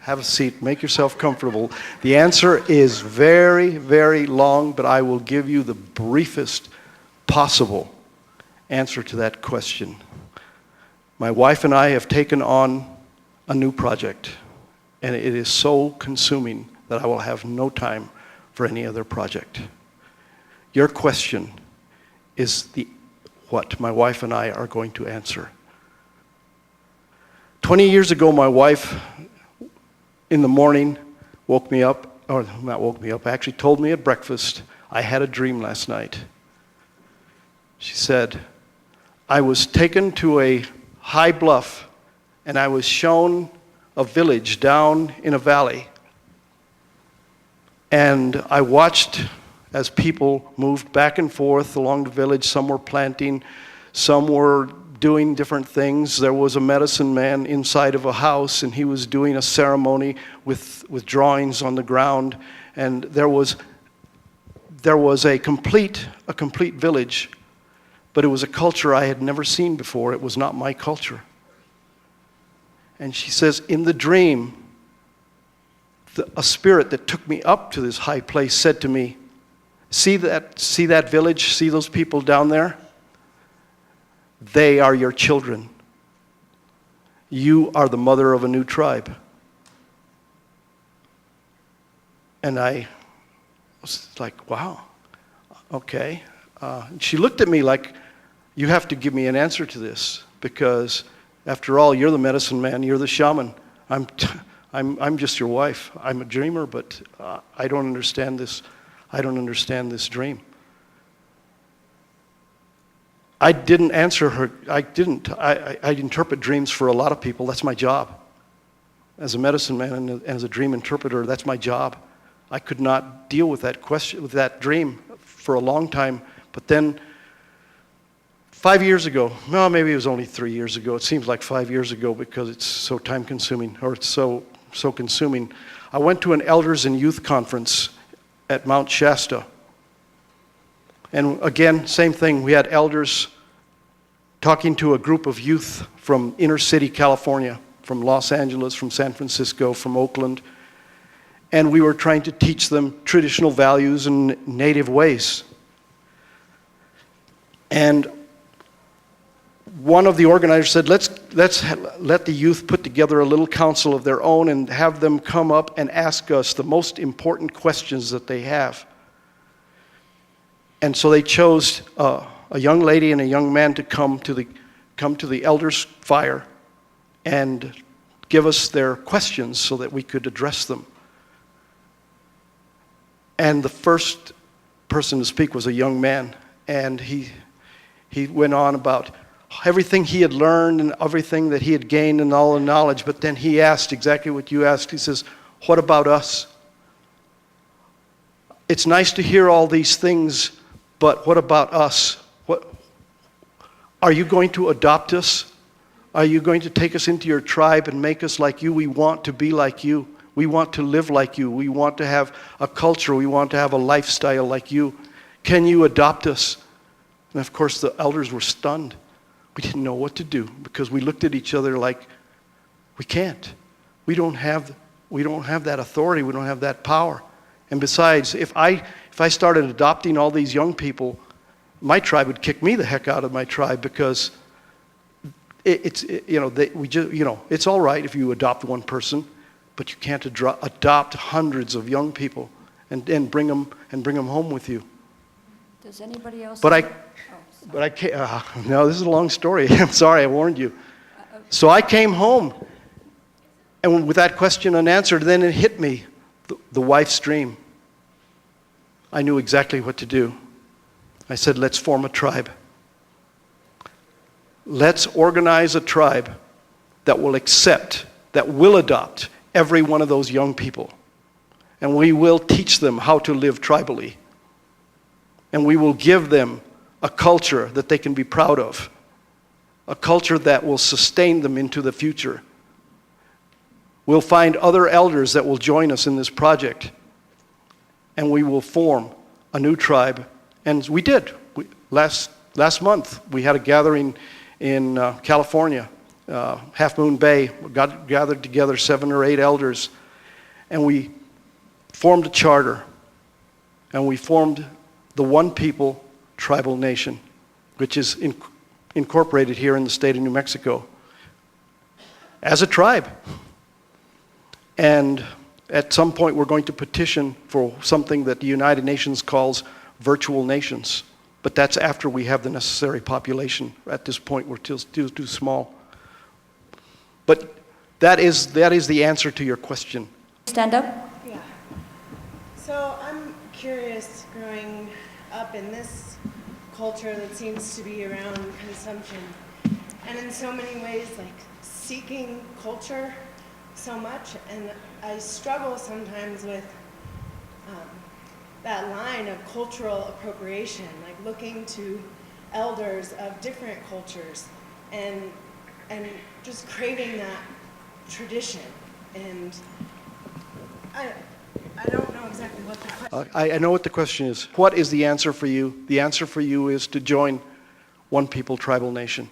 Have a seat. Make yourself comfortable. The answer is very, very long, but I will give you the briefest possible answer to that question. My wife and I have taken on a new project, and it is so consuming that I will have no time for any other project. Your question is what my wife and I are going to answer. 20 years ago, my wife in the morning woke me up, or not woke me up, actually told me at breakfast, I had a dream last night. She said, I was taken to a high bluff and I was shown a village down in a valley. And I watched as people moved back and forth along the village. Some were planting, some were doing different things. There was a medicine man inside of a house, and he was doing a ceremony with drawings on the ground. And there was a complete village, but it was a culture I had never seen before. It was not my culture. And she says, in the dream, a spirit that took me up to this high place said to me, see that village, see those people down there? They are your children. You are the mother of a new tribe. And I was like, wow, okay. She looked at me like, you have to give me an answer to this, because after all, you're the medicine man, you're the shaman. I'm just your wife. I'm a dreamer, but I don't understand this. I don't understand this dream. I didn't answer her. I interpret dreams for a lot of people. That's my job. As a medicine man and as a dream interpreter, that's my job. I could not deal with that question, with that dream for a long time. But then 5 years ago, no, maybe it was only 3 years ago. It seems like 5 years ago because it's so time-consuming, or it's so consuming. I went to an elders and youth conference at Mount Shasta. And again, same thing. We had elders talking to a group of youth from inner city California, from Los Angeles, from San Francisco, from Oakland. And we were trying to teach them traditional values and native ways. And one of the organizers said, let's let the youth put together a little council of their own and have them come up and ask us the most important questions that they have. And so they chose a young lady and a young man to come to the elders' fire and give us their questions so that we could address them. And the first person to speak was a young man, and he went on about everything he had learned and everything that he had gained and all the knowledge, but then he asked exactly what you asked. He says, what about us? It's nice to hear all these things, but what about us? Are you going to adopt us? Are you going to take us into your tribe and make us like you? We want to be like you. We want to live like you. We want to have a culture. We want to have a lifestyle like you. Can you adopt us? And of course, the elders were stunned. We didn't know what to do because we looked at each other like, we can't. We don't have that authority. We don't have that power. And besides, if I started adopting all these young people, my tribe would kick me the heck out of my tribe, because it's all right if you adopt one person, but you can't adopt hundreds of young people and bring them home with you. Does anybody else? But I can't. No, this is a long story. I'm sorry, I warned you. So I came home, and with that question unanswered, then it hit me, the wife's dream. I knew exactly what to do. I said, let's form a tribe. Let's organize a tribe that will accept, that will adopt every one of those young people. And we will teach them how to live tribally. And we will give them a culture that they can be proud of. A culture that will sustain them into the future. We'll find other elders that will join us in this project. And we will form a new tribe. And we did. Last month, we had a gathering in California. Half Moon Bay, gathered together 7 or 8 elders, and we formed a charter, and we formed the One People Tribal Nation, which is incorporated here in the state of New Mexico as a tribe. And at some point we're going to petition for something that the United Nations calls virtual nations. But that's after we have the necessary population. At this point we're still too small. But that is the answer to your question. Stand up. Yeah. So I'm curious, growing up in this culture that seems to be around consumption, and in so many ways, like seeking culture so much, and I struggle sometimes with that line of cultural appropriation, like looking to elders of different cultures and just craving that tradition. And I don't know exactly what the question I know what the question is. What is the answer for you? The answer for you is to join One People Tribal Nation.